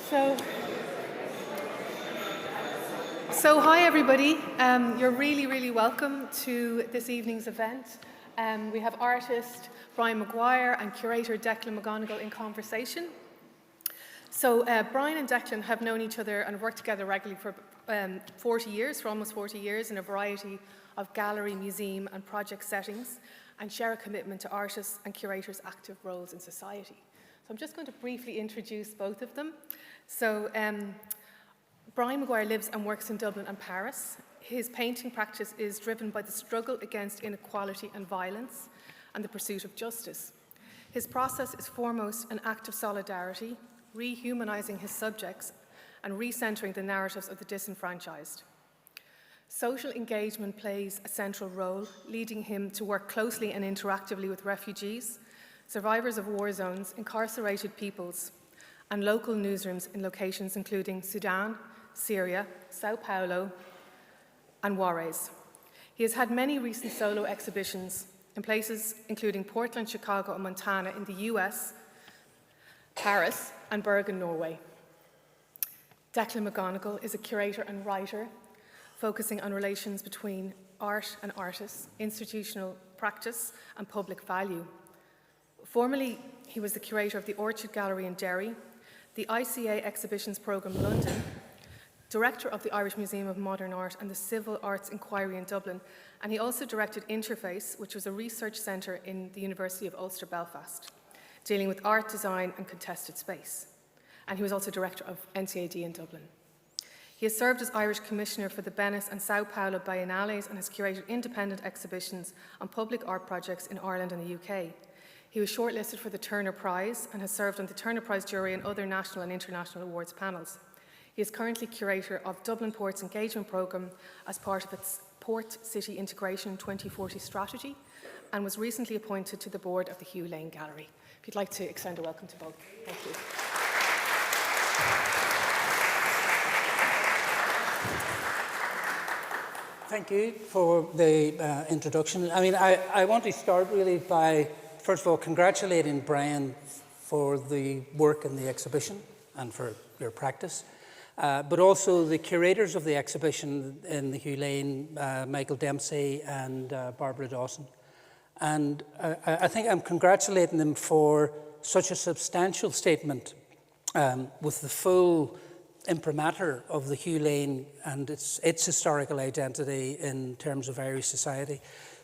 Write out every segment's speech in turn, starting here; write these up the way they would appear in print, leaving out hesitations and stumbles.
So hi everybody. You're really welcome to this evening's event. We have artist Brian Maguire and curator Declan McGonagle in conversation. So Brian and Declan have known each other and worked together regularly for almost 40 years in a variety of gallery, museum and project settings, and share a commitment to artists and curators' active roles in society. So I'm just going to briefly introduce both of them. So Brian Maguire lives and works in Dublin and Paris. His painting practice is driven by the struggle against inequality and violence and the pursuit of justice. His process is foremost an act of solidarity, rehumanizing his subjects and recentering the narratives of the disenfranchised. Social engagement plays a central role, leading him to work closely and interactively with refugees, survivors of war zones, incarcerated peoples, and local newsrooms in locations including Sudan, Syria, Sao Paulo, and Juarez. He has had many recent solo exhibitions in places including Portland, Chicago, and Montana in the US, Paris, and Bergen, Norway. Declan McGonagle is a curator and writer, focusing on relations between art and artists, institutional practice, and public value. Formerly, he was the curator of the Orchard Gallery in Derry, the ICA Exhibitions Programme London, director of the Irish Museum of Modern Art and the Civil Arts Inquiry in Dublin, and he also directed Interface, which was a research centre in the University of Ulster Belfast, dealing with art, design and contested space. And he was also director of NCAD in Dublin. He has served as Irish Commissioner for the Venice and Sao Paulo Biennales and has curated independent exhibitions on public art projects in Ireland and the UK. He was shortlisted for the Turner Prize and has served on the Turner Prize jury and other national and international awards panels. He is currently curator of Dublin Port's engagement programme as part of its Port City Integration 2040 strategy and was recently appointed to the board of the Hugh Lane Gallery. If you'd like to extend a welcome to both. Thank you. Thank you for the introduction. I mean, I want to start really by, first of all, congratulating Brian for the work in the exhibition and for your practice. But also the curators of the exhibition in the Hugh Lane, Michael Dempsey and Barbara Dawson. And I think I'm congratulating them for such a substantial statement with the full imprimatur of the Hugh Lane and its historical identity in terms of Irish society,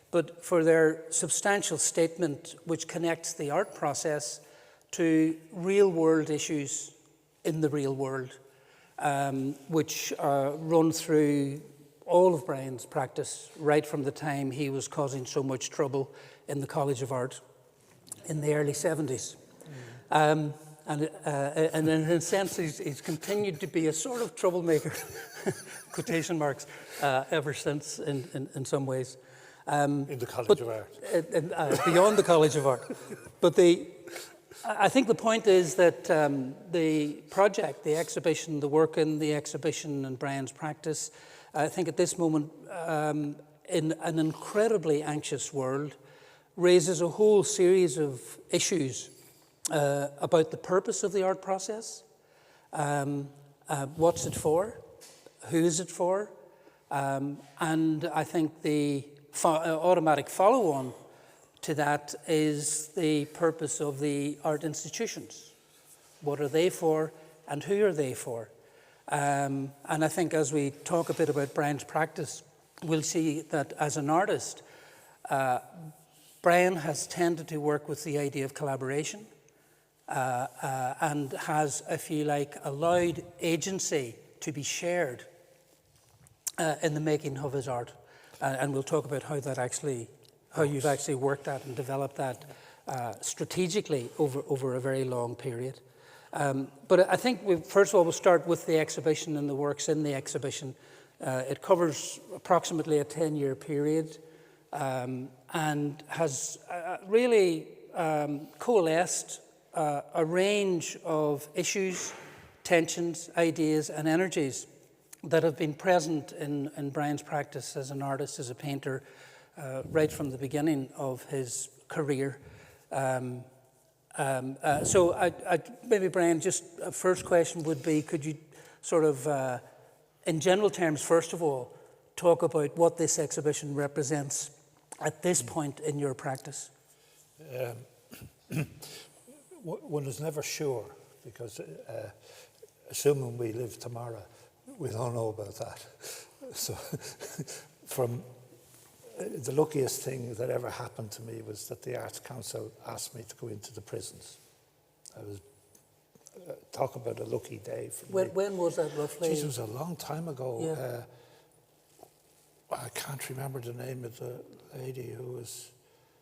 but for their substantial statement which connects the art process to real world issues in the real world. Which run through all of Brian's practice right from the time he was causing so much trouble in the College of Art in the early 70s. And in a sense, he's continued to be a sort of troublemaker, quotation marks, ever since in some ways. In the College of Art. Beyond the College of Art. But I think the point is that the project, the exhibition, the work in the exhibition and Brian's practice, I think at this moment, in an incredibly anxious world, raises a whole series of issues about the purpose of the art process, what's it for, who is it for, and I think the automatic follow-on to that is the purpose of the art institutions. What are they for and who are they for? And I think as we talk a bit about Brian's practice, we'll see that as an artist, Brian has tended to work with the idea of collaboration and has, if you like, allowed agency to be shared in the making of his art. And we'll talk about how you've actually worked at and developed that strategically over a very long period. But I think first of all, we'll start with the exhibition and the works in the exhibition. It covers approximately a 10-year period and has really coalesced a range of issues, tensions, ideas and energies that have been present in Brian's practice as an artist, as a painter, right from the beginning of his career. So maybe, Brian, just a first question would be, could you sort of, in general terms, first of all, talk about what this exhibition represents at this point in your practice? One is never sure, because assuming we live tomorrow, we don't know about that. So from the luckiest thing that ever happened to me was that the Arts Council asked me to go into the prisons. I was talk about a lucky day for me. When was that roughly? It was a long time ago. Yeah. I can't remember the name of the lady who was.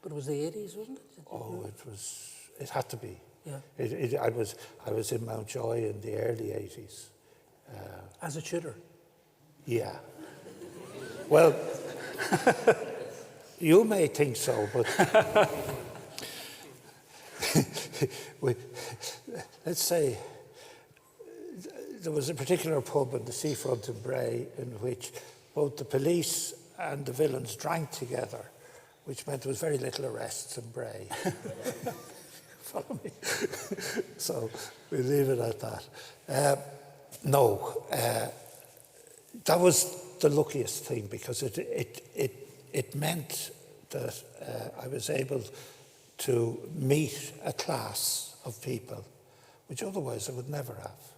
But it was the 80s, wasn't it? Oh, it was. It had to be. Yeah. I was in Mountjoy in the early 80s. As a tutor? Yeah. Well, you may think so, but let's say there was a particular pub in the seafront in Bray in which both the police and the villains drank together, which meant there was very little arrests in Bray. Follow me? So we leave it at that. That was the luckiest thing, because it meant that I was able to meet a class of people which otherwise I would never have.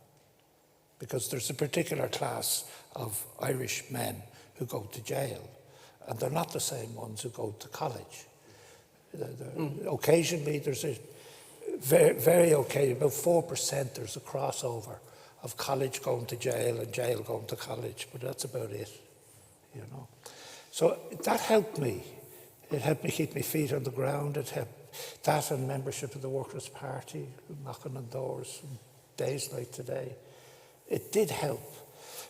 Because there's a particular class of Irish men who go to jail, and they're not the same ones who go to college. Occasionally there's a very occasionally, about 4% there's a crossover of college going to jail and jail going to college, but that's about it, you know. So that helped me. It helped me keep my feet on the ground. It helped that, and membership of the Workers' Party, knocking on doors, days like today. It did help.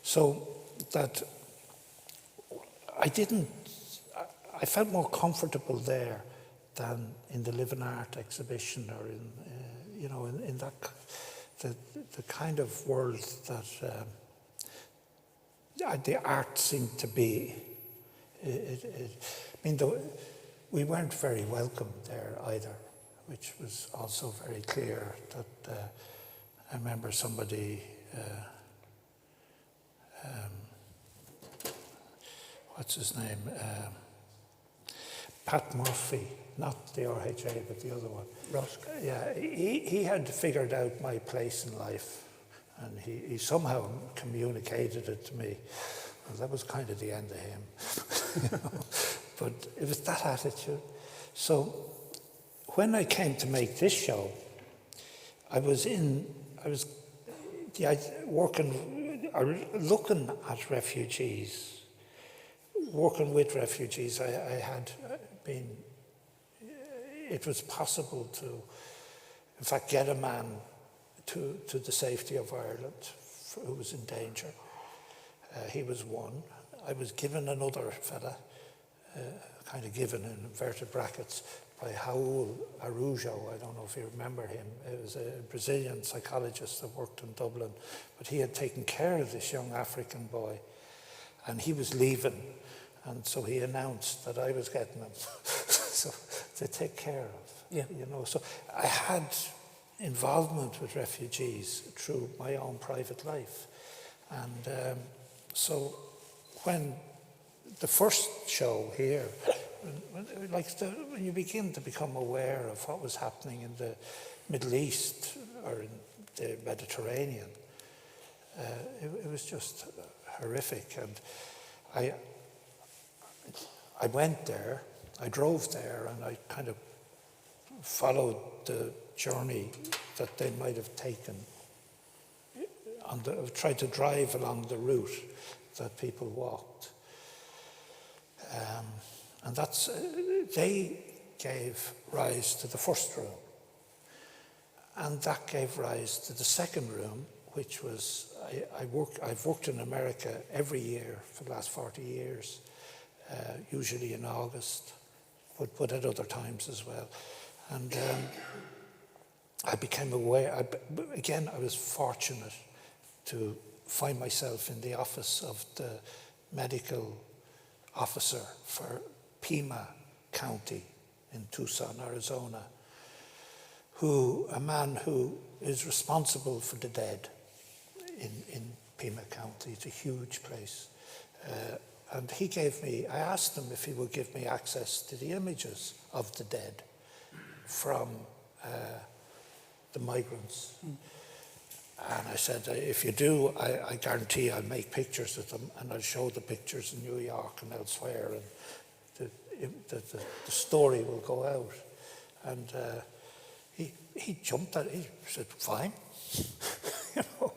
So that I felt more comfortable there than in the Living Art exhibition, or in that the kind of world that the art seemed to be. We weren't very welcome there either, which was also very clear. That I remember somebody, what's his name? Pat Murphy, not the RHA, but the other one. Rusk. Yeah, he had figured out my place in life, and he somehow communicated it to me. Well, that was kind of the end of him. You know? But it was that attitude. So when I came to make this show, I was working, or looking at refugees, working with refugees. I had been, it was possible to, in fact, get a man to the safety of Ireland who was in danger. He was one. I was given another fella, kind of given in inverted brackets, by Hugh Lane. I don't know if you remember him. He was a Brazilian psychologist that worked in Dublin, but he had taken care of this young African boy, and he was leaving, and so he announced that I was getting him so to take care of. Yeah. You know, so I had involvement with refugees through my own private life, and so when the first show here, when you begin to become aware of what was happening in the Middle East or in the Mediterranean, it was just horrific. And I went there, I drove there, and I kind of followed the journey that they might have taken. Tried to drive along the route that people walked. And they gave rise to the first room. And that gave rise to the second room, which was, I've worked in America every year for the last 40 years, usually in August, but at other times as well. And I became aware, again, I was fortunate to find myself in the office of the medical officer for Pima County in Tucson, Arizona. a man who is responsible for the dead in Pima County. It's a huge place. And I asked him if he would give me access to the images of the dead from the migrants. And I said, if you do, I guarantee I'll make pictures of them and I'll show the pictures in New York and elsewhere, and the story will go out. And he jumped at it. He said, fine. You know?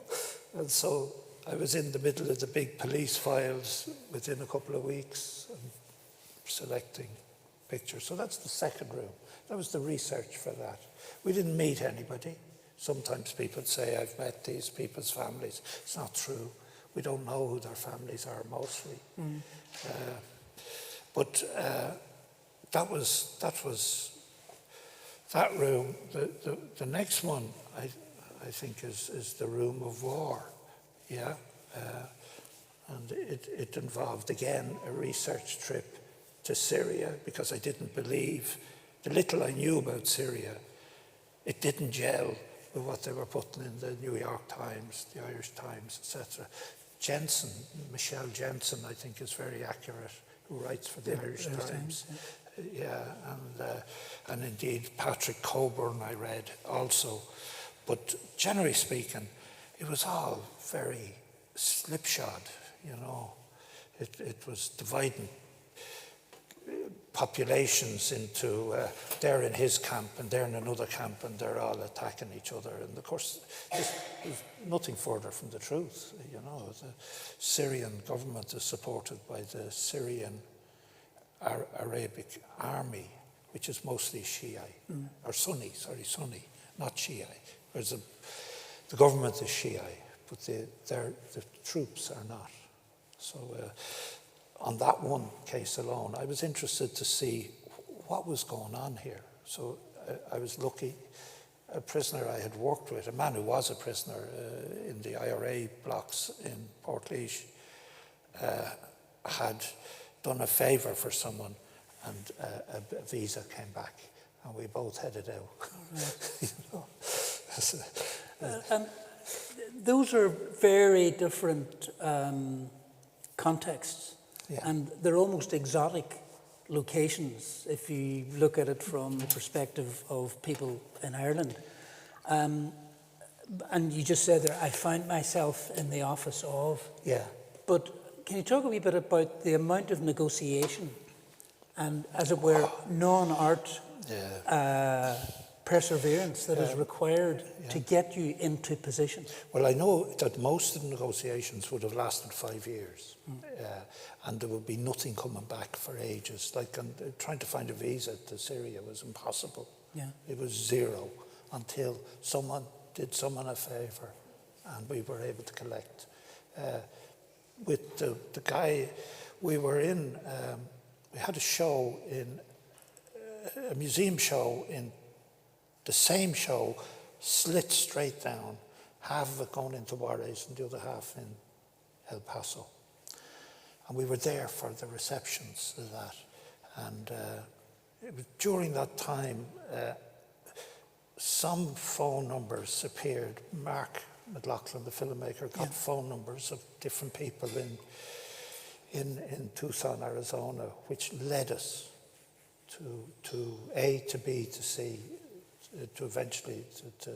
And so I was in the middle of the big police files within a couple of weeks and selecting pictures. So that's the second room. That was the research for that. We didn't meet anybody. Sometimes people say, I've met these people's families. It's not true. We don't know who their families are mostly. But that was that room. The next one, I think, is the room of war. Yeah. And it involved, again, a research trip to Syria, because I didn't believe, the little I knew about Syria, it didn't gel with what they were putting in the New York Times, the Irish Times, etc. Michelle Jensen, I think, is very accurate, who writes for the Irish Times. Yeah, and indeed Patrick Coburn I read also. But generally speaking, it was all very slipshod, you know. It was dividing populations into they're in his camp and they're in another camp and they're all attacking each other. And of course, this is nothing further from the truth. You know, the Syrian government is supported by the Syrian Arabic army, which is mostly Shiite, or Sunni, not Shiite. Whereas the government is Shiite, but the troops are not. So on that one case alone, I was interested to see what was going on here. So I was lucky. A prisoner I had worked with, a man who was a prisoner in the IRA blocks in Portlaoise, had done a favour for someone, and a visa came back, and we both headed out. You know? Those are very different contexts, yeah. And they're almost exotic locations if you look at it from the perspective of people in Ireland. And you just said there, I find myself in the office of. Yeah. But can you talk a wee bit about the amount of negotiation and, as it were, non-art perseverance that is required to get you into position? Well, I know that most of the negotiations would have lasted 5 years, and there would be nothing coming back for ages. Like trying to find a visa to Syria was impossible. Yeah. It was zero until someone did someone a favour, and we were able to collect. With the guy we were in, we had a show in a museum show in. The same show, slit straight down, half of it going into Juarez and the other half in El Paso. And we were there for the receptions of that. And it was during that time, some phone numbers appeared. Mark McLaughlin, the filmmaker, got phone numbers of different people in Tucson, Arizona, which led us to A, to B, to C, to eventually to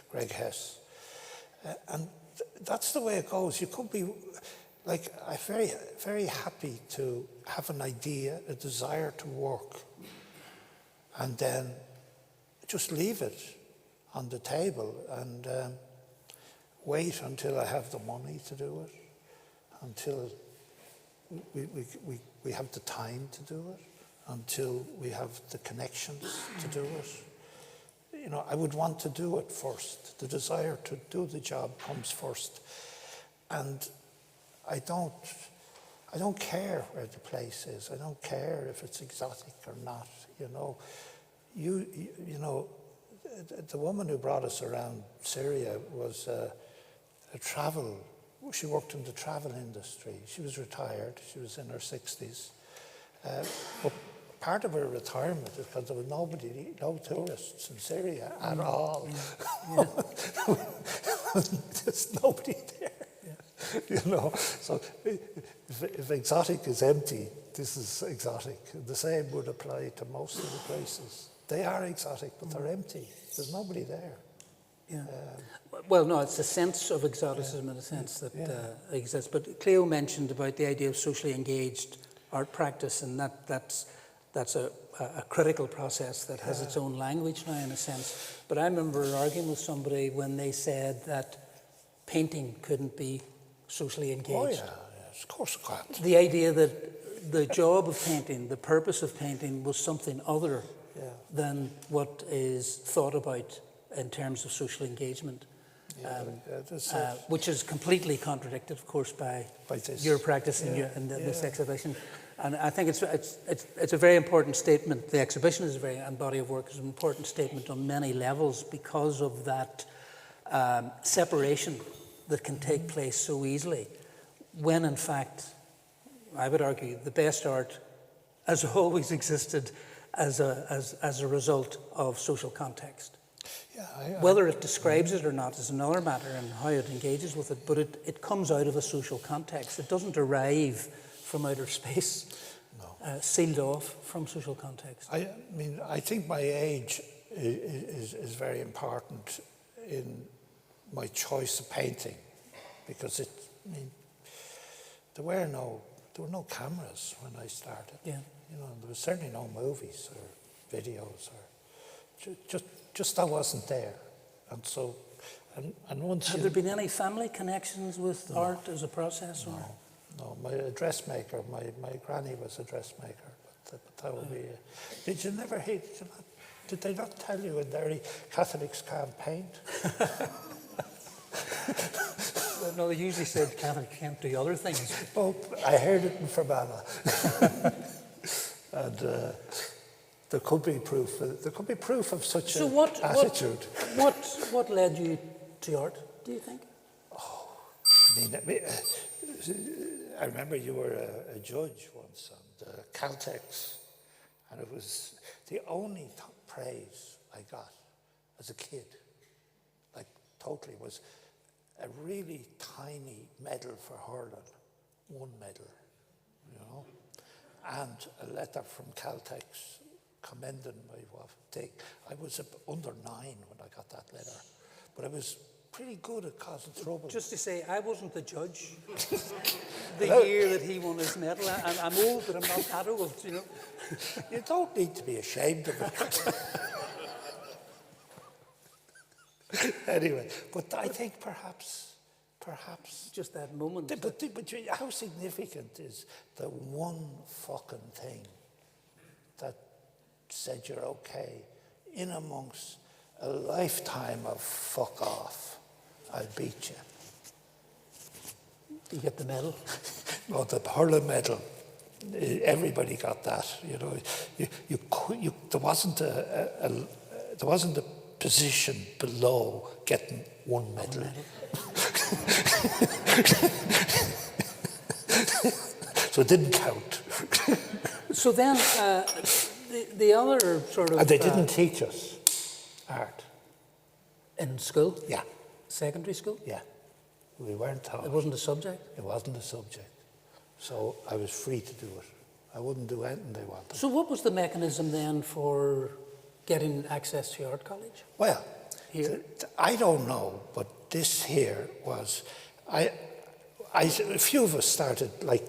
Greg Hess. And that's the way it goes. You could be, like, I'm very, very happy to have an idea, a desire to work, and then just leave it on the table and wait until I have the money to do it, until we have the time to do it, until we have the connections to do it. You know, I would want to do it first. The desire to do the job comes first. And I don't care where the place is. I don't care if it's exotic or not. You know, you know, the woman who brought us around Syria was she worked in the travel industry. She was retired. She was in her 60s. But part of her retirement is because there was no tourists in Syria at all. There's nobody there, you know. So if exotic is empty, this is exotic. The same would apply to most of the places. They are exotic, but they're empty. There's nobody there. Yeah. Well, no, it's a sense of exoticism in a sense that exists. But Cleo mentioned about the idea of socially engaged art practice, and that's a critical process that has its own language now, in a sense. But I remember arguing with somebody when they said that painting couldn't be socially engaged. Oh, yes, of course it can't. The idea that the job of painting, the purpose of painting, was something other than what is thought about in terms of social engagement, which is completely contradicted, of course, by your practice in this exhibition. And I think it's a very important statement. The exhibition is and body of work is an important statement on many levels because of that separation that can take place so easily, when in fact, I would argue, the best art has always existed as a result of social context. Whether it describes it or not is another matter, and how it engages with it, but it comes out of a social context. It doesn't arrive from outer space, sealed off from social context. I mean, I think my age is very important in my choice of painting, because there were no cameras when I started. Yeah. You know, there was certainly no movies or videos, or just that wasn't there. And so, and once have there been any family connections with art as a process? Or? No, my dressmaker, my granny was a dressmaker, but that would be it. Did you never hear, did they not tell you in Derry Catholics can't paint? No, they usually said Catholics can't do other things. Oh, I heard it in Fermanagh. And there could be proof. There could be proof of such an attitude. What led you to art, do you think? Oh, I remember you were a judge once on the Caltex, and it was the only praise I got as a kid, like totally, was a really tiny medal for hurling, one medal, you know, and a letter from Caltex commending my take. I was under 9 when I got that letter, but I was pretty good at causing trouble. Just to say, I wasn't the judge the year that he won his medal. I'm old, but I'm not that old, you know. You don't need to be ashamed of it. Anyway, but I think perhaps just that moment. But how significant is the one fucking thing that said you're okay in amongst a lifetime of fuck off? I'll beat you. You get the medal? No, the hurling medal. Everybody got that. You know, there wasn't a position below getting one medal. So it didn't count. So then, the other sort of... And they didn't teach us art. In school? Yeah. Secondary school? Yeah. We weren't taught. It wasn't a subject? It wasn't a subject. So I was free to do it. I wouldn't do anything they wanted. So what was the mechanism then for getting access to art college? Well, here? I don't know, but this here was... a few of us started, like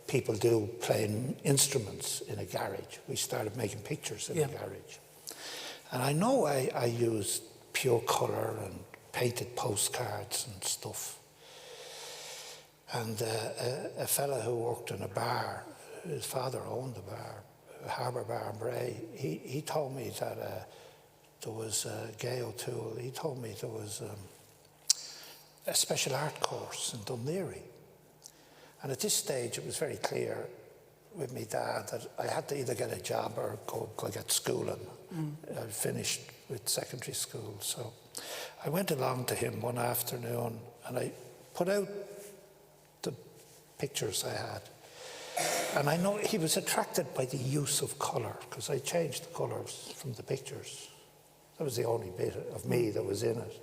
people do, playing instruments in a garage. We started making pictures in a garage. And I know I used pure colour and painted postcards and stuff. And a fella who worked in a bar, his father owned a bar, Harbour Bar in Bray, he told me that there was Gay O'Toole, he told me there was a special art course in Dunleary. And at this stage, it was very clear with me dad that I had to either get a job or go get schooling. I finished with secondary school. So I went along to him one afternoon and I put out the pictures I had. And I know he was attracted by the use of colour, because I changed the colours from the pictures. That was the only bit of me that was in it.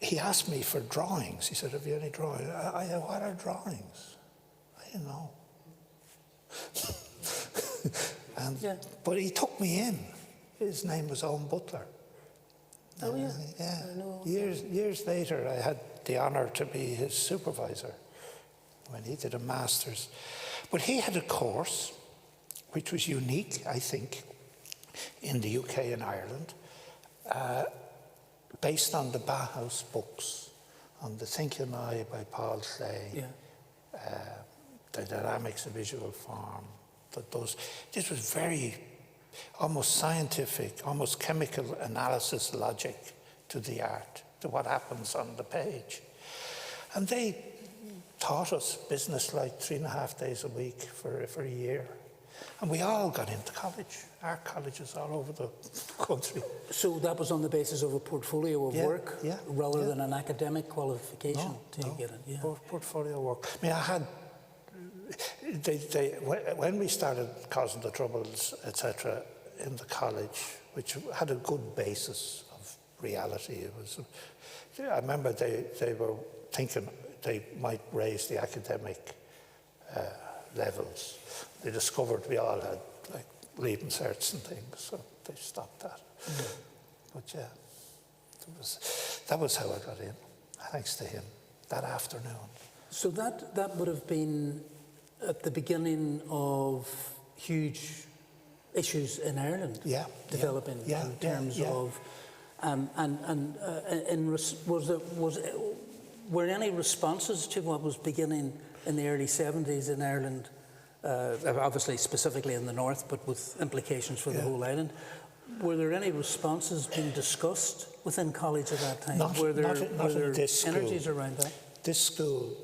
He asked me for drawings. He said, have you any drawings? I said, what are drawings? I didn't know. But he took me in. His name was Owen Butler. Oh, yeah. Yeah. I know. Years later, I had the honour to be his supervisor when he did a master's. But he had a course which was unique, I think, in the UK and Ireland, based on the Bauhaus books, on The Thinking Eye by Paul Clay, The Dynamics of Visual Form. This was very, almost scientific, almost chemical analysis logic to the art, to what happens on the page. And they taught us business-like 3.5 days a week for a year. And we all got into college, art colleges all over the country. So that was on the basis of a portfolio of work rather than an academic qualification to get it? Yeah. Portfolio work. I mean, I had, when we started causing the troubles, etc., in the college, which had a good basis of reality, it was, I remember they were thinking they might raise the academic levels. They discovered we all had like leaving certs and things, so they stopped that. But yeah, that was how I got in, thanks to him, that afternoon. So that would have been at the beginning of huge issues in Ireland developing in terms of, were any responses to what was beginning in the early 70s in Ireland, obviously specifically in the north, but with implications for the whole island? Were there any responses being discussed within college at that time? Were there energies around that? This school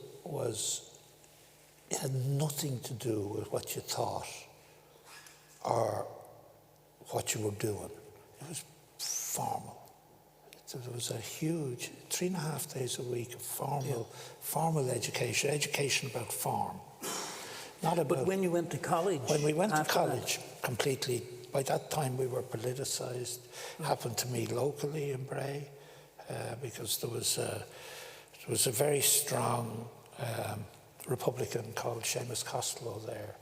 it had nothing to do with what you thought or what you were doing. It was formal. There was a huge 3.5 days a week of formal education about form. Not about. But when you went to college? When we went to college, completely. By that time, we were politicised. Happened to me locally in Bray, because there was a very strong Republican called Seamus Costello there,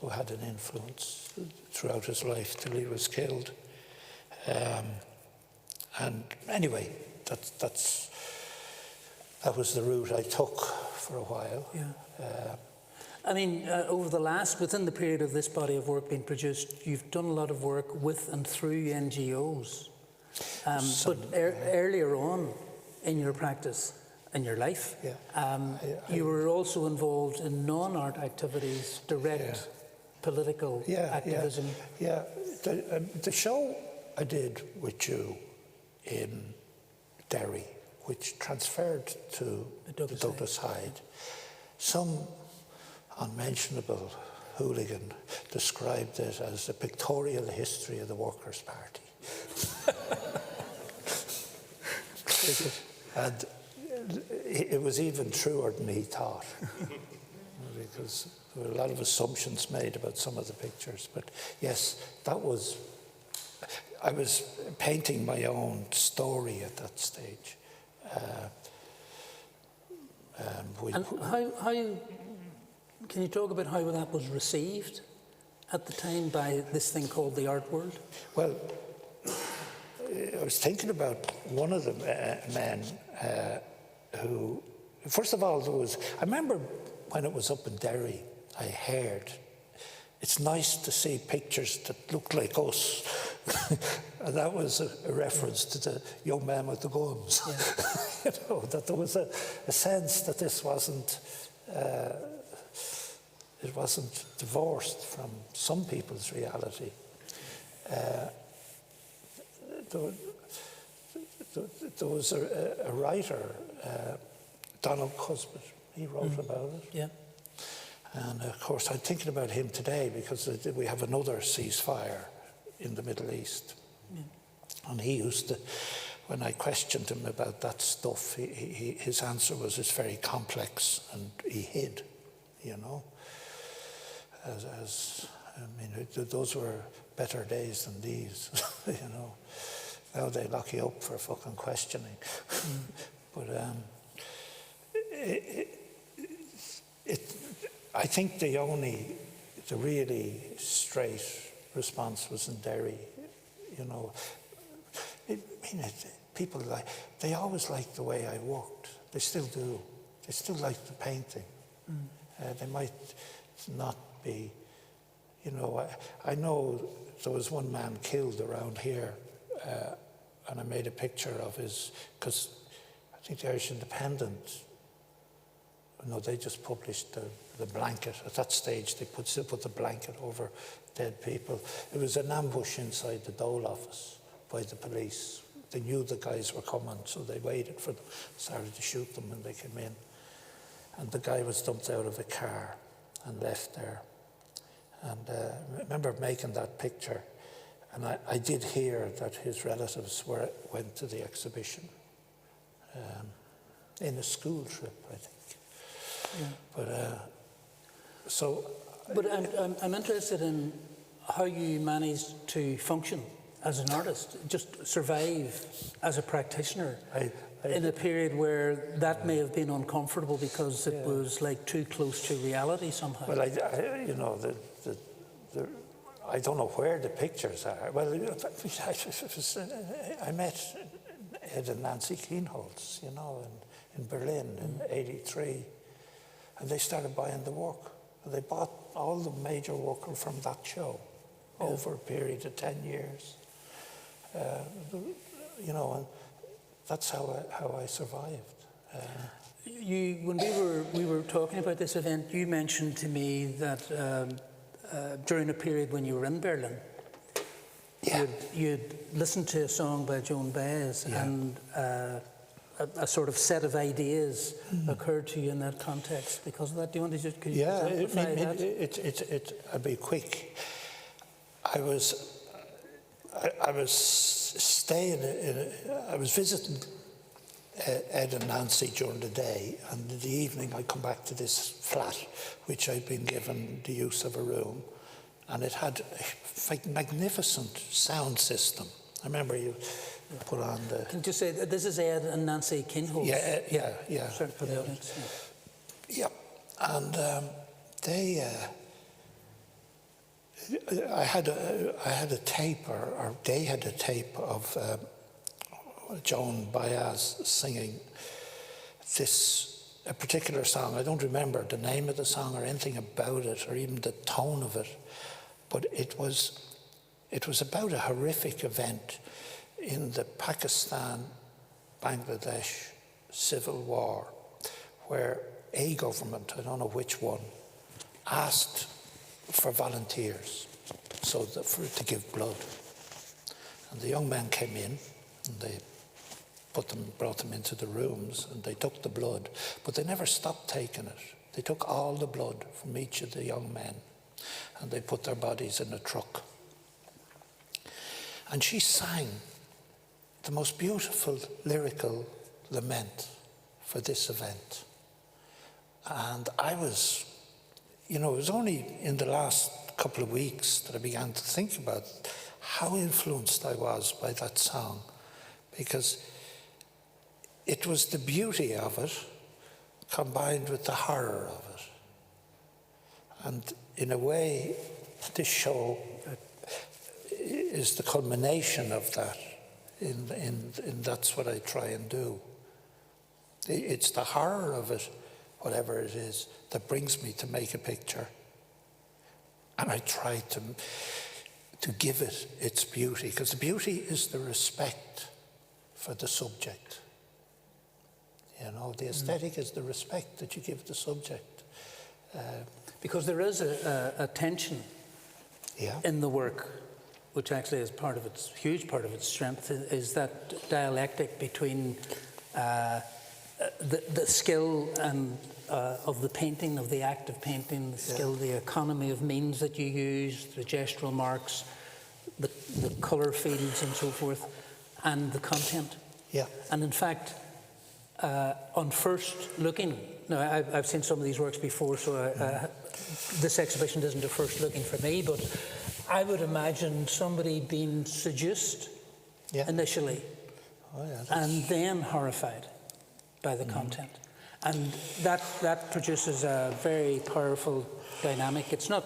who had an influence throughout his life till he was killed. And anyway, that was the route I took for a while. I mean, within the period of this body of work being produced, you've done a lot of work with and through NGOs. Earlier on in your practice, in your life, you were also involved in non-art activities, direct political activism. The show I did with you in Derry, which transferred to the Douglas Hyde. Some unmentionable hooligan described it as the pictorial history of the Workers' Party. And it was even truer than he thought, because there were a lot of assumptions made about some of the pictures. But yes, I was painting my own story at that stage. Can you talk about how that was received at the time by this thing called the art world? Well, I was thinking about one of the men who, first of all, I remember when it was up in Derry, I heard, it's nice to see pictures that look like us. And that was a reference to the young man with the guns. That there was a sense that this wasn't, it wasn't divorced from some people's reality. There was a writer, Donald Cusbett, he wrote about it. And of course, I'm thinking about him today because we have another ceasefire in the Middle East. And he used to when I questioned him about that stuff, his answer was it's very complex, and he hid, you know. Those were better days than these, you know. Now they lock you up for fucking questioning. But I think the really straight response was in Derry, you know. People they always liked the way I worked. They still do. They still like the painting. They might not be, you know. I know there was one man killed around here, and I made a picture of his, because I think the Irish Independent, no, they just published the blanket. At that stage, they put the blanket over dead people. It was an ambush inside the Dole office by the police. They knew the guys were coming, so they waited for them, started to shoot them when they came in. And the guy was dumped out of a car and left there. And I remember making that picture. And I did hear that his relatives went to the exhibition in a school trip, I think. Yeah. But I'm interested in how you managed to function as an artist, just survive as a practitioner in a period where that may have been uncomfortable because it was like too close to reality somehow. Well, you know, I don't know where the pictures are. Well, I met Ed and Nancy Keenholz, you know, in Berlin in '83, and they started buying the work. They bought all the major work from that show over a period of 10 years. You know, and that's how I survived. When we were talking about this event, you mentioned to me that during a period when you were in Berlin, you'd listened to a song by Joan Baez, and a sort of set of ideas occurred to you in that context because of that. Do you want to just exemplify that? I'll be quick. I was staying I was visiting Ed and Nancy during the day, and in the evening I come back to this flat which I'd been given the use of a room, and it had a magnificent sound system. I remember you put on the... Can you just say that this is Ed and Nancy Keenholz? Yeah. Sorry for the audience. Yeah, and they... I had a tape, or they had a tape of Joan Baez singing a particular song. I don't remember the name of the song or anything about it, or even the tone of it, but it was about a horrific event in the Pakistan-Bangladesh civil war, where a government, I don't know which one, asked for volunteers to give blood. And the young men came in, and they brought them into the rooms, and they took the blood, but they never stopped taking it. They took all the blood from each of the young men, and they put their bodies in a truck. And she sang the most beautiful lyrical lament for this event. And I was, you know, it was only in the last couple of weeks that I began to think about how influenced I was by that song, because it was the beauty of it combined with the horror of it. And in a way, this show is the culmination of that, and that's what I try and do. It's the horror of it, whatever it is, that brings me to make a picture. And I try to give it its beauty, because the beauty is the respect for the subject. You know, the aesthetic is the respect that you give the subject. Because there is a tension in the work, which actually is huge part of its strength, is that dialectic between the skill and of the painting, of the act of painting, the skill, the economy of means that you use, the gestural marks, the colour fields and so forth, and the content. Yeah. And in fact, on first looking, now I've seen some of these works before, so this exhibition isn't a first looking for me, but I would imagine somebody being seduced initially and then horrified by the content. And that produces a very powerful dynamic. It's not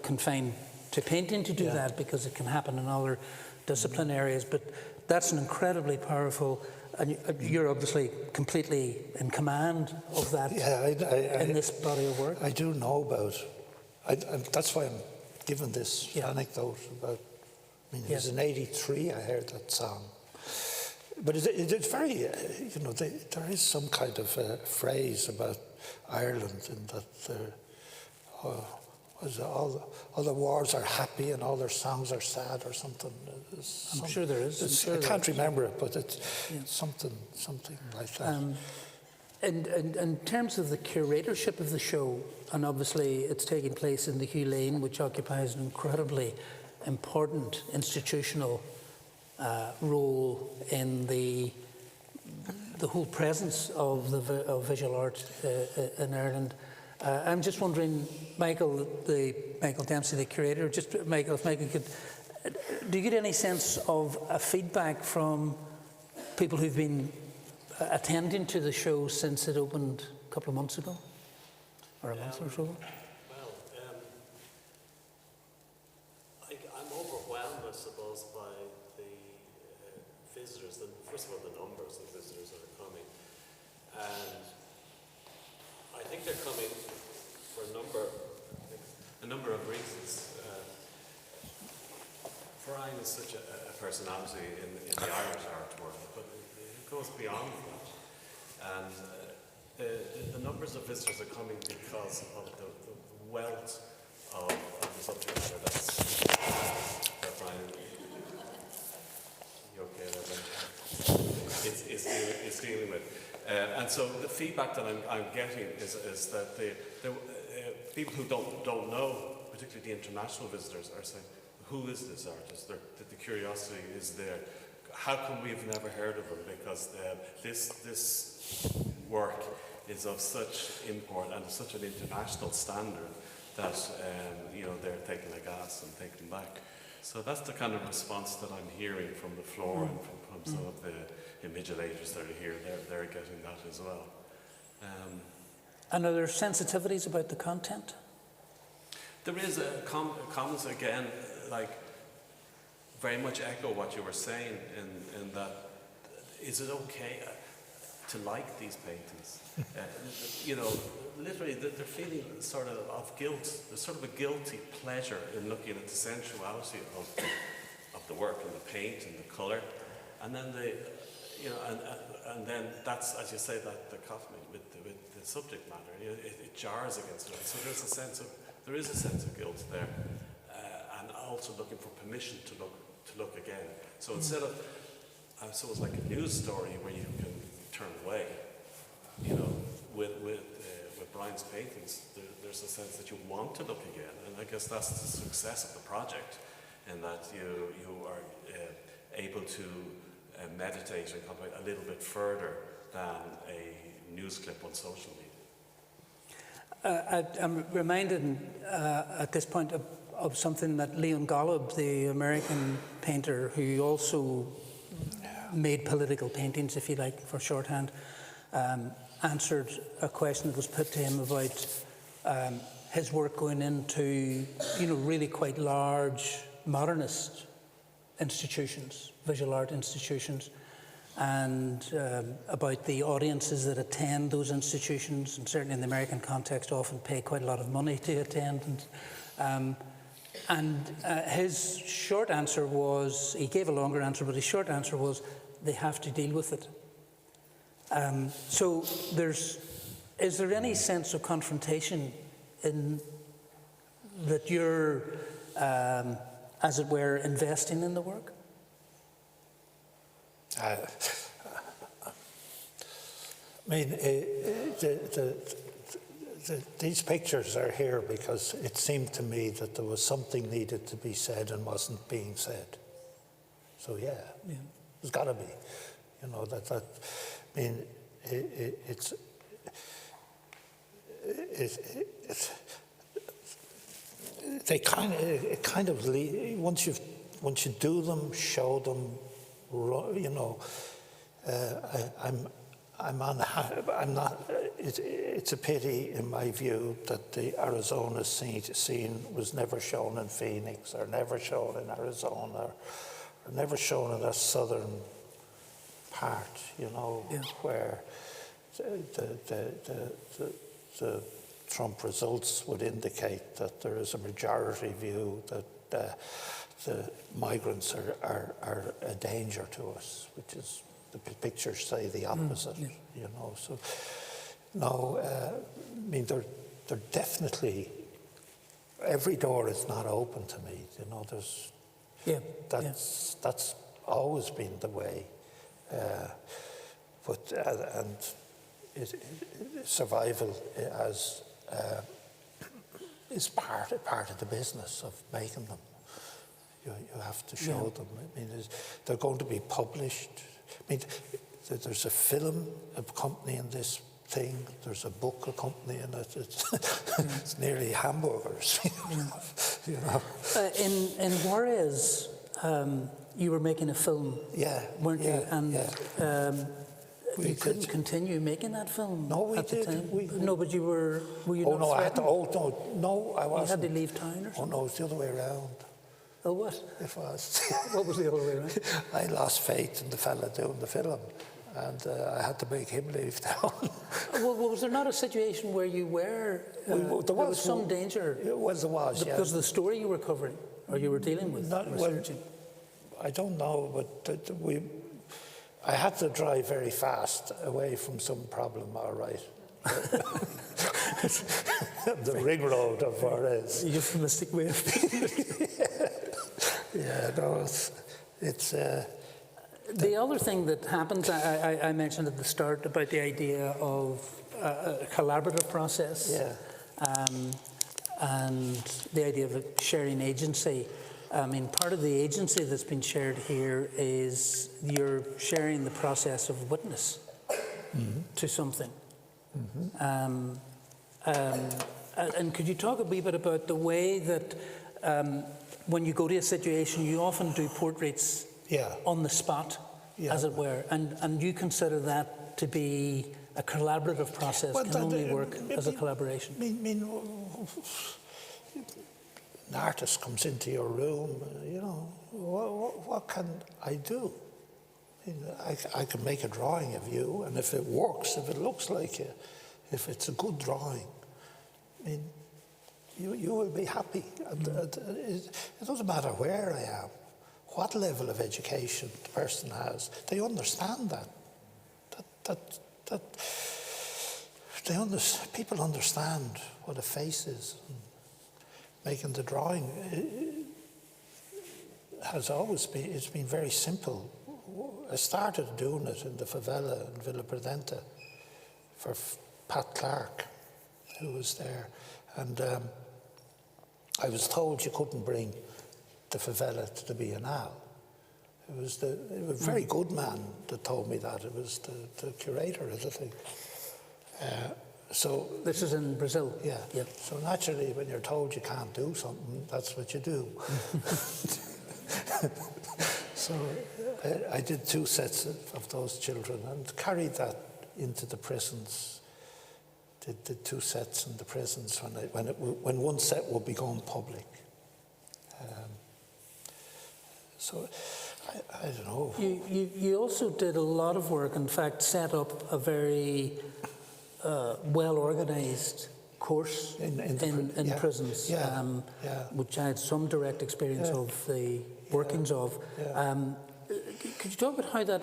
confined to painting to do that, because it can happen in other discipline areas, but that's an incredibly powerful, and you're obviously completely in command of that in this body of work. I do know about, that's why I'm giving this anecdote about, it was in '83 I heard that song. But it's very, there is some kind of phrase about Ireland in that all the wars are happy and all their songs are sad or something. I'm sure there is. I can't remember it, but it's something like that. In terms of the curatorship of the show, and obviously it's taking place in the Hugh Lane, which occupies an incredibly important institutional role in the whole presence of visual art in Ireland. I'm just wondering, Michael Dempsey, the curator, if Michael could, do you get any sense of a feedback from people who've been attending to the show since it opened a couple of months ago, or a month or so? I'm overwhelmed, I suppose, by the visitors. First of all, the numbers of visitors that are coming, and I think they're coming for a number of reasons. Brian is such a personality in the Irish art world, but it goes beyond that. And the numbers of visitors are coming because of the wealth of the subject matter that Brian, you okay there, is dealing with. And so the feedback that I'm getting is that the people who don't know, particularly the international visitors, are saying, who is this artist? The curiosity is there. How come we've never heard of him? Because this work is of such import and such an international standard that they're taking a gas and taking back. So that's the kind of response that I'm hearing from the floor and from some of the invigilators that are here. They're getting that as well. And are there sensitivities about the content? There is comments again, like very much echo what you were saying in that, is it okay to like these paintings? Literally they're feeling sort of guilt. There's sort of a guilty pleasure in looking at the sensuality of the work and the paint and the colour, and then and then that's, as you say, that dichotomy with the subject matter. It jars against it. So there is a sense of guilt there, and also looking for permission to look again. So instead of, I suppose, like a news story where you can turn away, with Brian's paintings, there's a sense that you want to look again, and I guess that's the success of the project, in that you are able to meditate and contemplate a little bit further than a news clip on social media. I'm reminded at this point of something that Leon Golub, the American painter, who also made political paintings, if you like, for shorthand, answered a question that was put to him about his work going into, really quite large modernist institutions, visual art institutions, and about the audiences that attend those institutions, and certainly in the American context often pay quite a lot of money to attend. And his short answer was, he gave a longer answer, but his short answer was, they have to deal with it. So is there any sense of confrontation in that you're, as it were, investing in the work? These pictures are here because it seemed to me that there was something needed to be said and wasn't being said. So yeah. There's got to be. You know, I mean, it's they kind of once you do them, show them, you know. I'm not. It's a pity, in my view, that the Arizona scene was never shown in Phoenix, or never shown in Arizona, or never shown in that southern part. You know, where the Trump results would indicate that there is a majority view that the migrants are a danger to us, which is, the pictures say the opposite. You know, so no, I mean, they're definitely, every door is not open to me. You know, that's always been the way, but survival is part of the business of making them. You have to show them. I mean, they're going to be published. I mean, there's a film accompanying this thing. There's a book accompanying it. It's nearly hamburgers. You know. In Juarez, you were making a film, weren't you? And you couldn't continue making that film. No, we at the did. time. No, but were you not no, I had to. threatened? No, I wasn't. You had to leave town or something? Oh no, it's the other way around. Oh, what? It was. What was the other way around? I lost faith in the fella doing the film, and I had to make him leave town. Well, was there not a situation where you were? There was some danger. There was, because of the story you were covering, or you were dealing with. I don't know, but I had to drive very fast away from some problem. All right. The ring road of Juarez. Euphemistic way of it's. The other thing that happens, I mentioned at the start about the idea of a collaborative process, and the idea of sharing agency. I mean, part of the agency that's been shared here is you're sharing the process of witness to something. And could you talk a wee bit about the way that when you go to a situation, you often do portraits on the spot, as it were, and you consider that to be a collaborative process, can only work as a collaboration? An artist comes into your room, you know, what can I do? I can make a drawing of you, and if it works, if it looks like you, if it's a good drawing, I mean, you will be happy. It doesn't matter where I am, what level of education the person has. They understand that people understand what a face is. Making the drawing has always been, it's been very simple. I started doing it in the favela in Villa Prudente for Pat Clark, who was there. And I was told you couldn't bring the favela to the Biennale. It was a very good man that told me that. It was the curator of the thing. So this is in Brazil. Yeah. Yep. So naturally, when you're told you can't do something, that's what you do. So I did 2 sets of those children and carried that into the prisons. Did 2 sets in the prisons when one set would be going public. So I don't know. You also did a lot of work. In fact, set up a very well-organised course in prisons, which I had some direct experience of the workings of. Could you talk about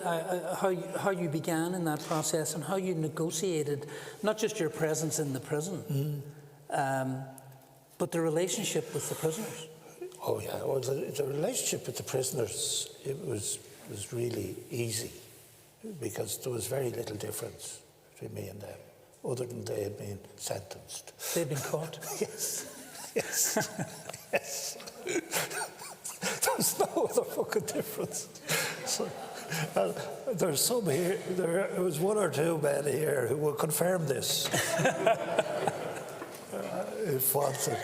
how you began in that process and how you negotiated not just your presence in the prison, but the relationship with the prisoners? Oh yeah, well, the relationship with the prisoners, it was really easy because there was very little difference between me and them, other than they had been sentenced. They'd been caught? Yes. There's no other fucking difference. So, There's some here, there was one or two men here who will confirm this if wanted.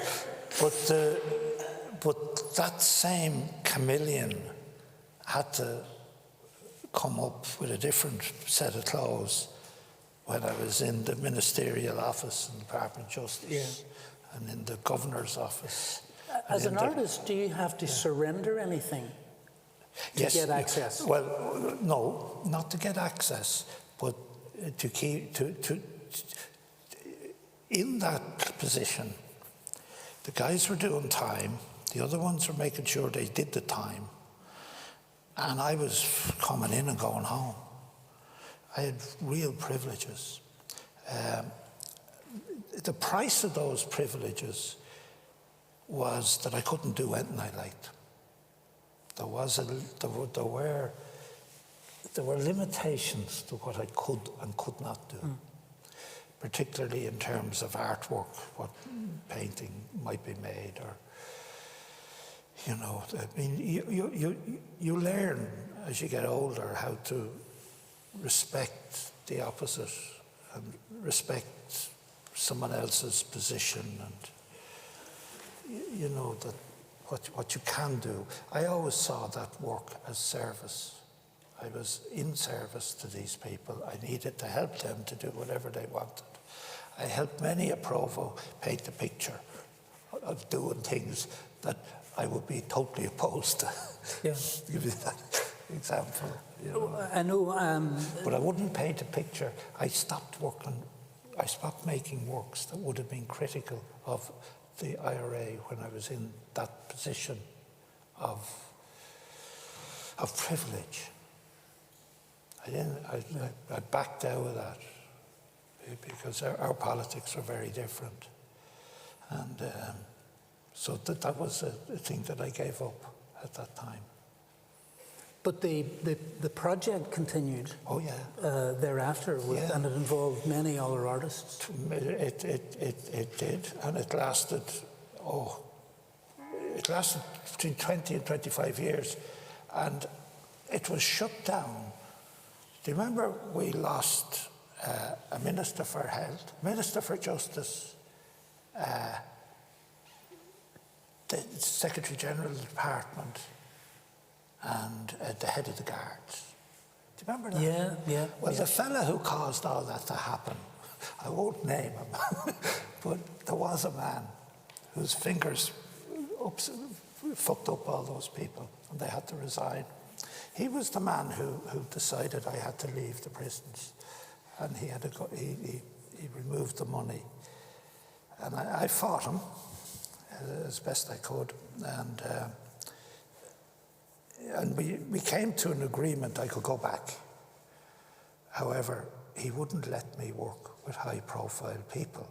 But that same chameleon had to come up with a different set of clothes when I was in the ministerial office in the Department of Justice and in the governor's office. As an artist, do you have to surrender anything to get access? Well, no, not to get access, but to keep in that position. The guys were doing time. The other ones were making sure they did the time. And I was coming in and going home. I had real privileges. The price of those privileges was that I couldn't do anything I liked. There were limitations to what I could and could not do, particularly in terms of artwork, what painting might be made, or I mean, you learn as you get older how to respect the opposite and respect someone else's position, and that what you can do. I always saw that work as service. I was in service to these people. I needed to help them to do whatever they wanted. I helped many a provo paint a picture of doing things that I would be totally opposed to. Yeah. Give you that example. I know. But I wouldn't paint a picture. I stopped making works that would have been critical of the IRA when I was in that position of privilege. I backed out of that because our politics were very different. And so that was a thing that I gave up at that time. But the project continued. Oh yeah. Thereafter, and it involved many other artists. It did, and it lasted. It lasted between 20 and 25 years, and it was shut down. Do you remember we lost a Minister for Health, Minister for Justice, the Secretary General of the Department, and the head of the Guards? Do you remember that? Yeah. Well, the fella who caused all that to happen, I won't name him, but there was a man whose fingers fucked up all those people, and they had to resign. He was the man who decided I had to leave the prisons, and he removed the money, and I fought him as best I could, and we came to an agreement I could go back. However, he wouldn't let me work with high-profile people.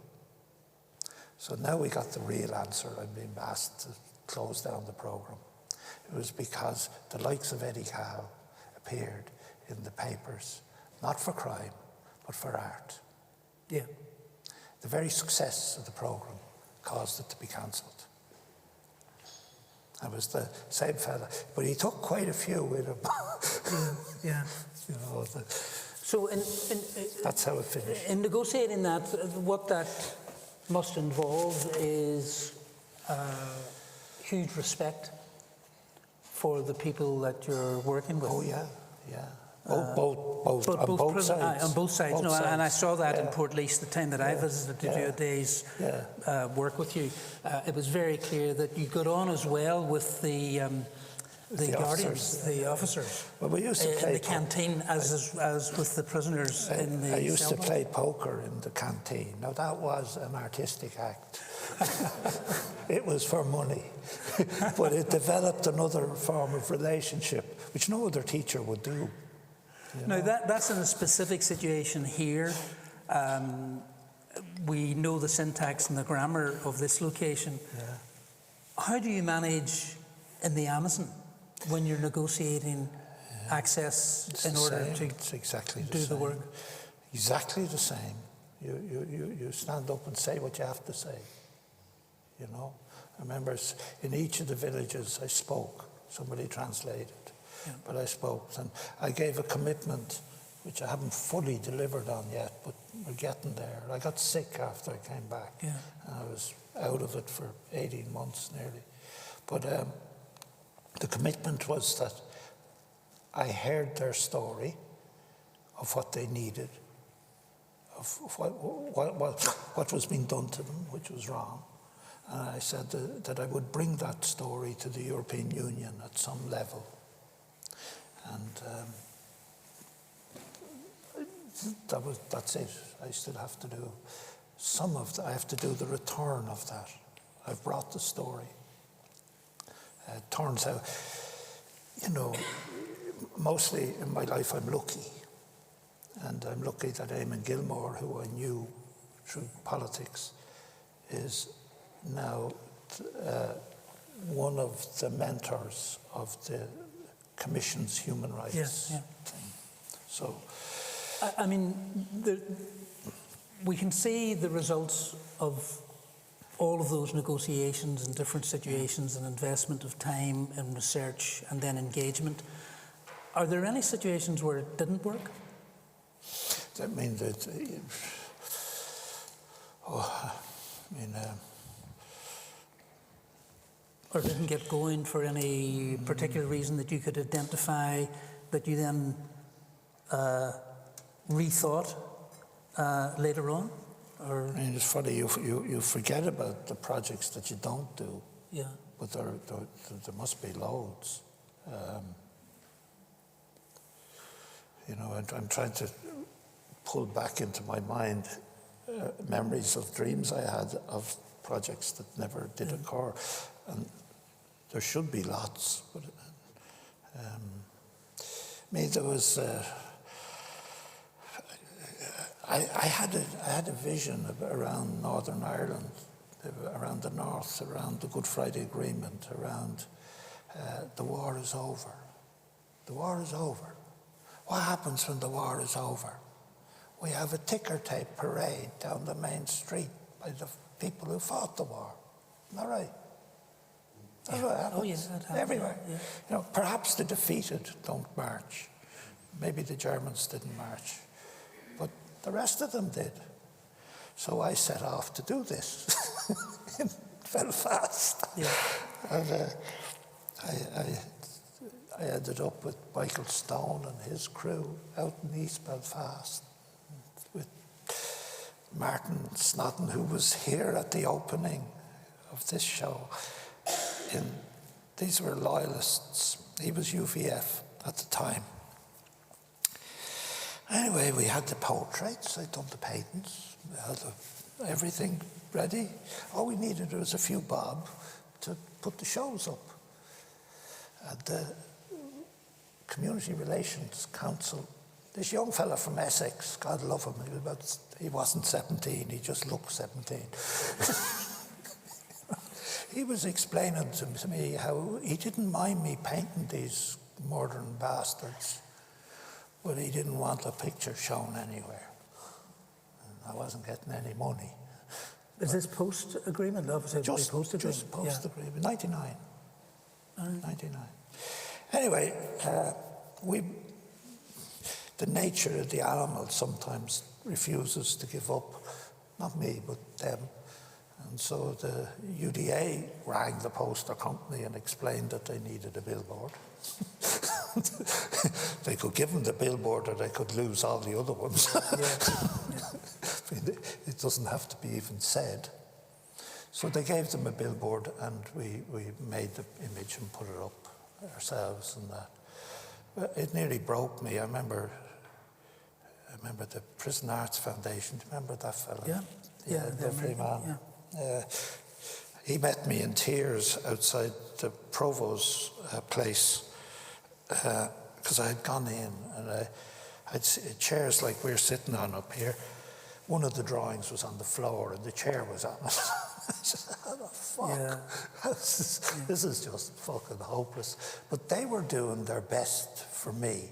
So now we got the real answer. I'm being asked to close down the programme. It was because the likes of Eddie Howe appeared in the papers, not for crime, but for art. Yeah. The very success of the programme caused it to be cancelled. I was the same fella, but he took quite a few with him. Yeah. So that's how it finished. In negotiating that, what that must involve is huge respect for the people that you're working with. Oh yeah. Both sides. On both sides. Both sides. And I saw that in Portlease the time that I visited to do a day's work with you. It was very clear that you got on as well with the guardians, the officers. Well, we used to play in the canteen as with the prisoners in the I used to cell play poker in the canteen. Now that was an artistic act. It was for money, but it developed another form of relationship which no other teacher would do. Now that's in a specific situation here. We know the syntax and the grammar of this location. Yeah. How do you manage in the Amazon when you're negotiating access in order to do the work? Exactly the same. You stand up and say what you have to say. I remember in each of the villages I spoke, somebody translated. but I spoke. And I gave a commitment, which I haven't fully delivered on yet, but we're getting there. I got sick after I came back. Yeah. And I was out of it for 18 months nearly. But the commitment was that I heard their story of what they needed, of what was being done to them, which was wrong. And I said that I would bring that story to the European Union at some level. And that's it. I still have to do I have to do the return of that. I've brought the story. It turns out, mostly in my life I'm lucky. And I'm lucky that Eamon Gilmore, who I knew through politics, is now one of the mentors of the Commission's human rights thing. So, I mean, we can see the results of all of those negotiations in different situations and investment of time and research and then engagement. Are there any situations where it didn't work? I mean, or didn't get going for any particular reason that you could identify that you then rethought later on? Or I mean, it's funny, you forget about the projects that you don't do, but there must be loads. I'm trying to pull back into my mind memories of dreams I had of projects that never did occur, and there should be lots. But there was. I had a vision around Northern Ireland, around the North, around the Good Friday Agreement, around the war is over. The war is over. What happens when the war is over? We have a ticker tape parade down the main street by the people who fought the war. Isn't that right? That's what happens. Oh, yes, that happens. Everywhere. Yeah. Perhaps the defeated don't march. Maybe the Germans didn't march. But the rest of them did. So I set off to do this in Belfast. Yeah. And I ended up with Michael Stone and his crew out in East Belfast with Martin Snodden, who was here at the opening of this show. These were loyalists. He was UVF at the time. Anyway, we had the portraits, I'd done the paintings, we had everything ready. All we needed was a few bob to put the shows up. And the Community Relations Council, this young fella from Essex, God love him, he wasn't 17, he just looked 17. He was explaining to me how he didn't mind me painting these murdering bastards, but he didn't want a picture shown anywhere. And I wasn't getting any money. Is this post-agreement? Just post-agreement, 99. 99. Anyway, the nature of the animal sometimes refuses to give up. Not me, but them. And so the UDA rang the poster company and explained that they needed a billboard. They could give them the billboard or they could lose all the other ones. It doesn't have to be even said. So they gave them a billboard and we made the image and put it up ourselves and that. But it nearly broke me. I remember the Prison Arts Foundation. Do you remember that fellow? Yeah, lovely man. He met me in tears outside the Provost's place because I had gone in and I had chairs like we're sitting on up here. One of the drawings was on the floor and the chair was on it. I said, how the fuck? Yeah. This is just fucking hopeless. But they were doing their best for me.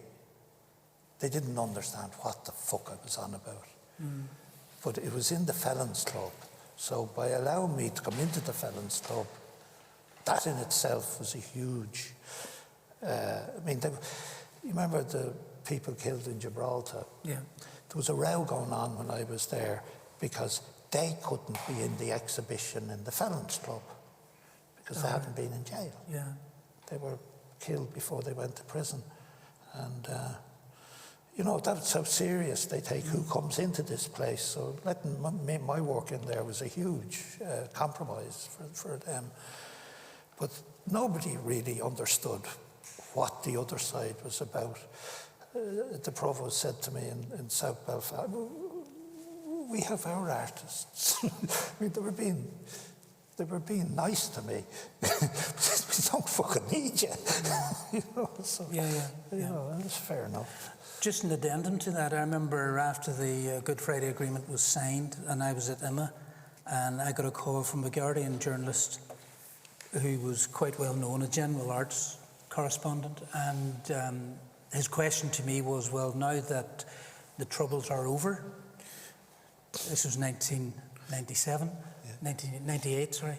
They didn't understand what the fuck I was on about. But it was in the Felons Club. So by allowing me to come into the Felons Club, that in itself was a huge I mean, you remember the people killed in Gibraltar? Yeah. There was a row going on when I was there because they couldn't be in the exhibition in the Felons Club because they hadn't been in jail. Yeah. They were killed before they went to prison. And, you know, that's how serious they take who comes into this place. So letting my work in there was a huge compromise for them. But nobody really understood what the other side was about. The provost said to me in South Belfast, we have our artists. I mean, they were being nice to me. We don't fucking need you. You know, so, you know, that's fair enough. Just an addendum to that, I remember after the Good Friday Agreement was signed and I was at IMA and I got a call from a Guardian journalist who was quite well known, a general arts correspondent, and his question to me was, well, now that the Troubles are over, this was 1997, 1998, sorry,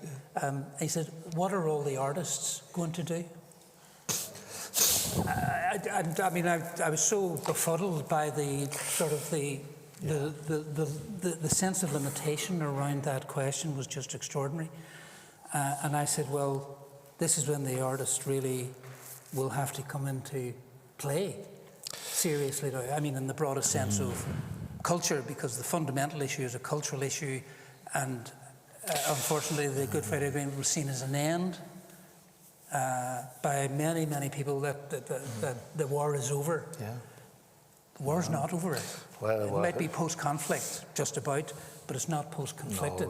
he said, what are all the artists going to do? I mean, I was so befuddled by the sort of the sense of limitation around that question was just extraordinary. And I said, well, this is when the artist really will have to come into play seriously. I mean, in the broadest sense of culture, because the fundamental issue is a cultural issue, and unfortunately the Good Friday Agreement was seen as an end by many, many people that the war is over. Yeah. The war's not over. Well, it might be post-conflict, just about, but it's not post-conflicted.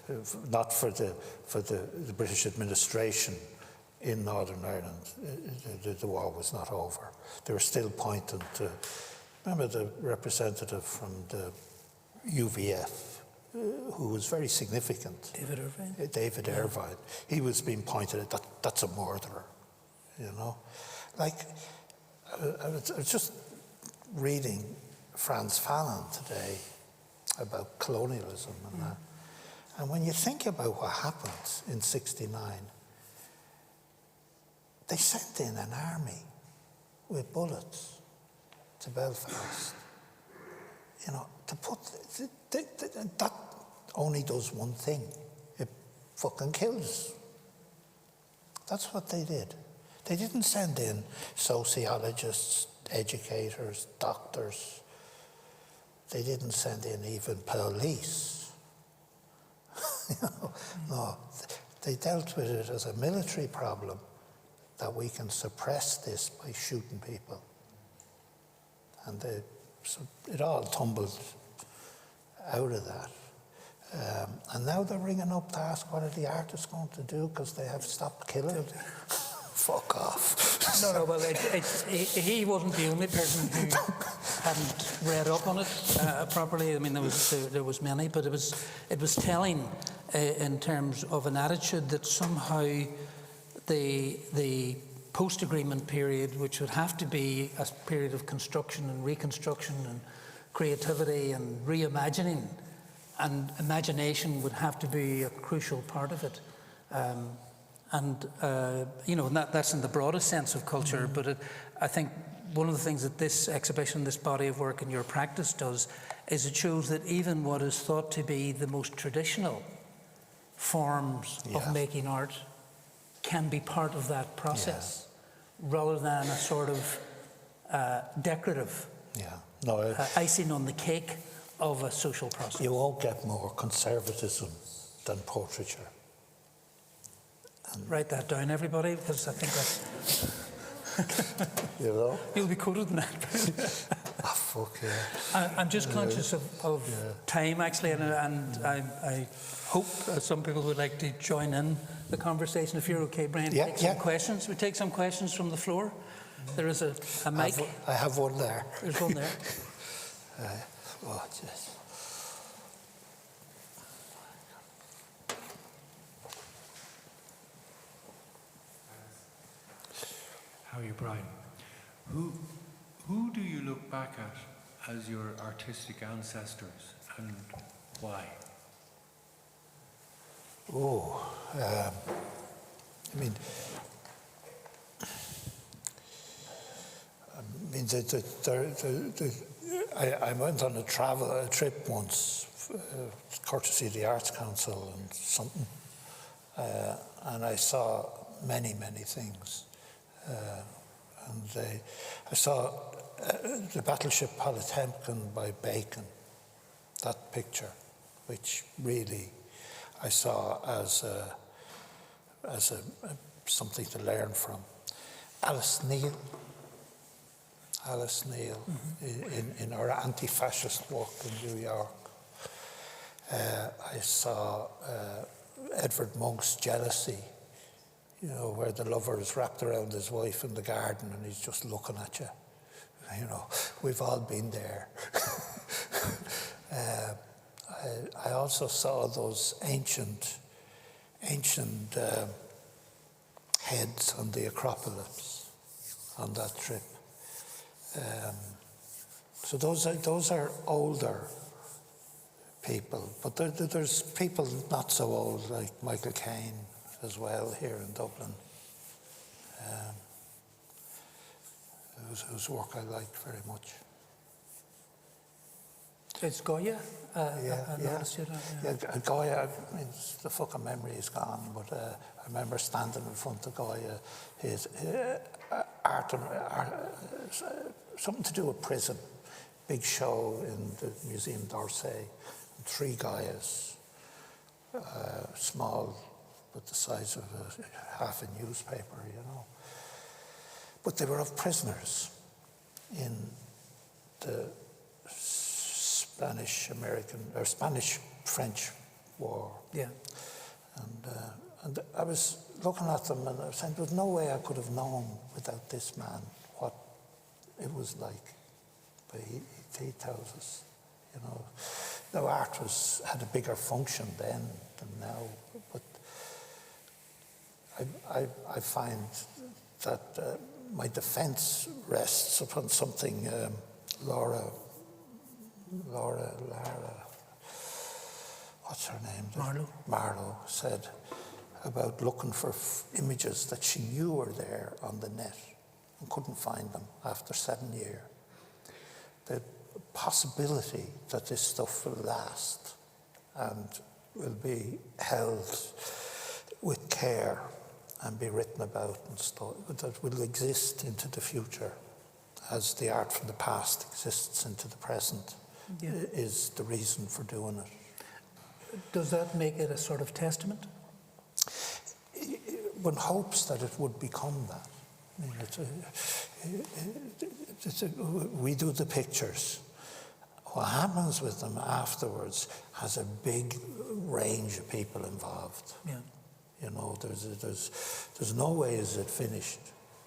No, not for the British administration in Northern Ireland. The war was not over. They were still pointing to. Remember the representative from the UVF, who was very significant. David Irvine. David Irvine. He was being pointed at. That's a murderer. You know, like I was just reading Franz Fanon today about colonialism and that. And when you think about what happened in '69, they sent in an army with bullets to Belfast. You know, to put that only does one thing: it fucking kills. That's what they did. They didn't send in sociologists, educators, doctors. They didn't send in even police. You know, no, they dealt with it as a military problem, that we can suppress this by shooting people. And so it all tumbled out of that. And now they're ringing up to ask what are the artists going to do because they have stopped killing. Fuck off. No, well, he wasn't the only person who hadn't read up on it properly. I mean, there was many, but it was telling in terms of an attitude that somehow the post-agreement period, which would have to be a period of construction and reconstruction and creativity and reimagining, and imagination would have to be a crucial part of it. You know, and that's in the broadest sense of culture, but I think one of the things that this exhibition, this body of work and your practice does, is it shows that even what is thought to be the most traditional forms of making art can be part of that process, rather than a sort of decorative icing on the cake of a social process. You won't get more conservatism than portraiture. Write that down, everybody, because I think that's... You know? You'll be quoted in that. Ah, fuck yeah. I'm just conscious of time, actually, and I hope some people would like to join in the conversation. If you're okay, Brian, take some questions. We take some questions from the floor. There is a mic. I have one there. There's one there. Oh, jeez. How are you, Brian? Who do you look back at as your artistic ancestors, and why? I mean, I went on a trip once, courtesy of the Arts Council and something, and I saw many things. I saw the battleship Potemkin by Bacon, that picture, which really I saw as something to learn from. Alice Neil, in her anti-fascist work in New York. I saw Edvard Munch's Jealousy, you know, where the lover is wrapped around his wife in the garden and he's just looking at you. You know, we've all been there. I also saw those ancient heads on the Acropolis on that trip. So those are older people, but there's people not so old like Michael Caine as well here in Dublin, whose work I like very much. It's Goya? Yeah, Goya, I mean, the fucking memory is gone, but I remember standing in front of Goya, his art, something to do with prison, big show in the Museum d'Orsay, 3 Goyas, small, but the size of half a newspaper, you know. But they were of prisoners in the Spanish-French War. Yeah. And I was looking at them and I was saying, there was no way I could have known without this man what it was like. But he tells us, you know. Now art had a bigger function then than now, but I find that my defence rests upon something Lara, what's her name? Marlowe said about looking for images that she knew were there on the net and couldn't find them after 7 years. The possibility that this stuff will last and will be held with care and be written about and stuff, that will exist into the future as the art from the past exists into the present, is the reason for doing it. Does that make it a sort of testament? One hopes that it would become that. I mean, we do the pictures. What happens with them afterwards has a big range of people involved. Yeah. You know, there's no way is it finished.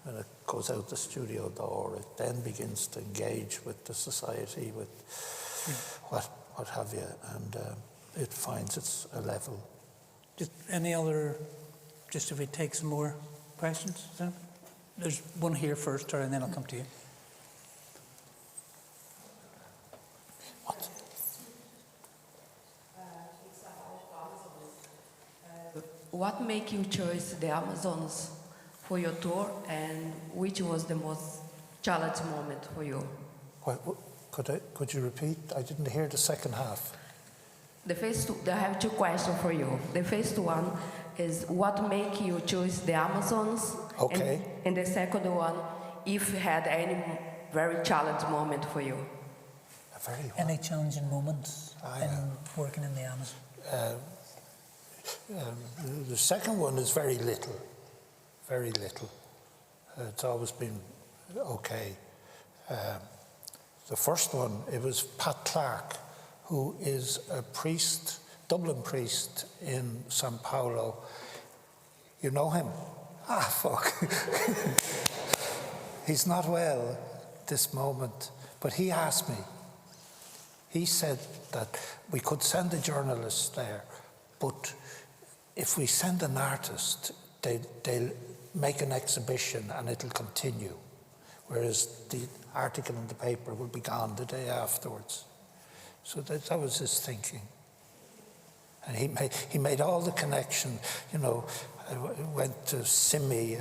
When it goes out the studio door, it then begins to engage with the society, with what have you, and it finds its a level. Just any other, just if we take some more questions? There's one here first, and then I'll come to you. What made you choose the Amazons for your tour, and which was the most challenging moment for you? Could you repeat? I didn't hear the second half. I have 2 questions for you. The first one is what made you choose the Amazons? Okay. And the second one, if you had any very challenging moment for you. Any challenging moments in working in the Amazon? The second one is very little. Very little. It's always been okay. The first one, it was Pat Clark, who is a priest, Dublin priest in Sao Paulo. You know him? Ah, fuck. He's not well this moment, but he asked me. He said that we could send a journalist there, but if we send an artist, they'll make an exhibition and it'll continue, whereas the article in the paper will be gone the day afterwards. So that was his thinking. And he made all the connection, you know. I went to Simi,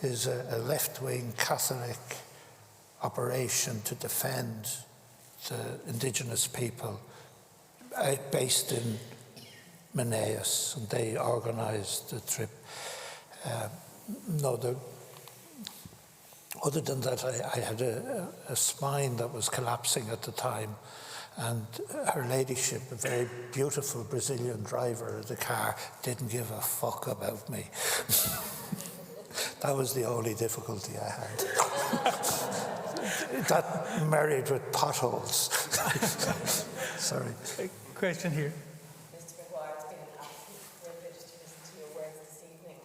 is a left-wing Catholic operation to defend the indigenous people based in Menaius, and they organised the trip. Other than that, I had a spine that was collapsing at the time, and Her Ladyship, a very beautiful Brazilian driver of the car, didn't give a fuck about me. That was the only difficulty I had. That married with potholes. Sorry. Question here. Mr. Maguire, it's been an absolute privilege to listen to your words this evening.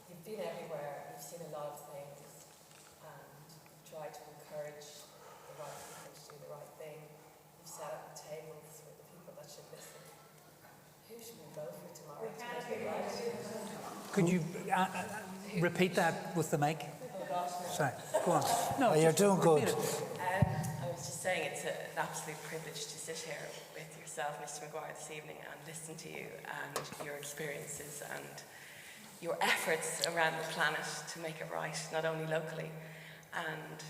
You've been everywhere, you've seen a lot of things, and tried to encourage the right people to do the right thing. You've sat at the tables with the people that should listen. Who should we vote for tomorrow to make it right? Could you repeat that with the mic? Oh gosh, no. Sorry, go on. No, You're doing good. I was just saying it's an absolute privilege to sit here with yourself, Mr. Maguire, this evening and listen to you and your experiences and your efforts around the planet to make it right, not only locally. And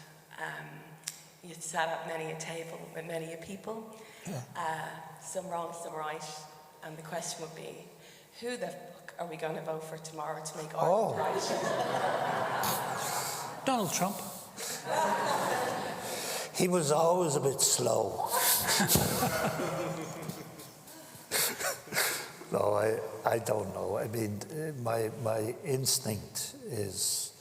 you sat at many a table with many a people, some wrong, some right, and the question would be, who the fuck are we going to vote for tomorrow to make Ireland right? Donald Trump. He was always a bit slow. No, I don't know. I mean, my instinct is,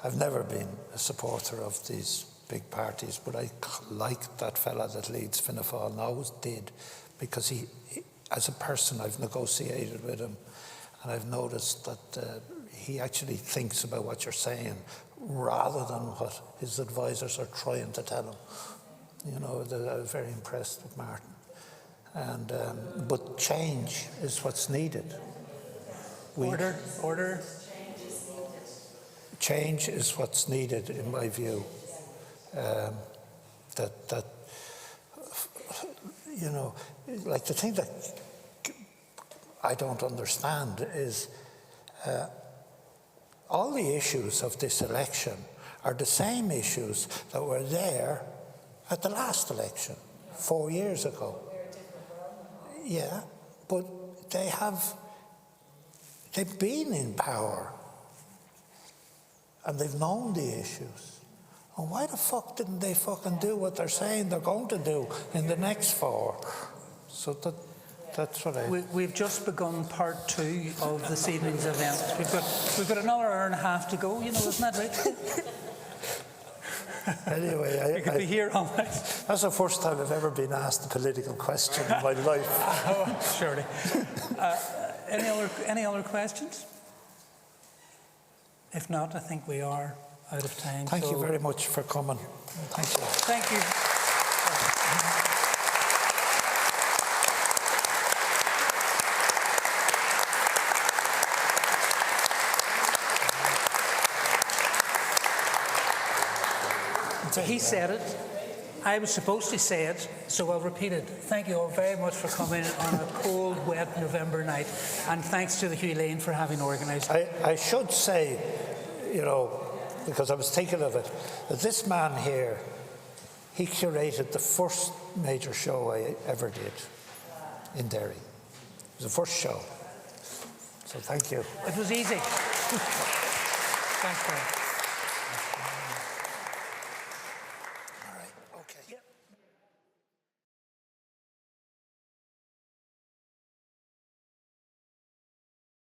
I've never been a supporter of these big parties, but I like that fella that leads Fianna Fáil, and I always did, because he, as a person, I've negotiated with him, and I've noticed that he actually thinks about what you're saying rather than what his advisors are trying to tell him. You know, I was very impressed with Martin. And but change is what's needed. Order. Change is what's needed, in my view. That you know, like the thing that I don't understand is all the issues of this election are the same issues that were there at the last election 4 years ago. Yeah, but they've been in power and they've known the issues. And why the fuck didn't they fucking do what they're saying they're going to do in the next 4? So that's what I... We've just begun part 2 of this evening's event. We've got another hour and a half to go, you know, isn't that right? Anyway, You could be here all night. That's the first time I've ever been asked a political question in my life. Oh, surely. Any other questions? If not, I think we are out of time. Thank you very much for coming. Thank you. Thank you. He said it. I was supposed to say it, so I'll repeat it. Thank you all very much for coming on a cold, wet November night, and thanks to the Hugh Lane for having organised. I should say, you know, because I was thinking of it, that this man here, he curated the first major show I ever did in Derry. It was the first show. So thank you. It was easy. Thanks, Brian.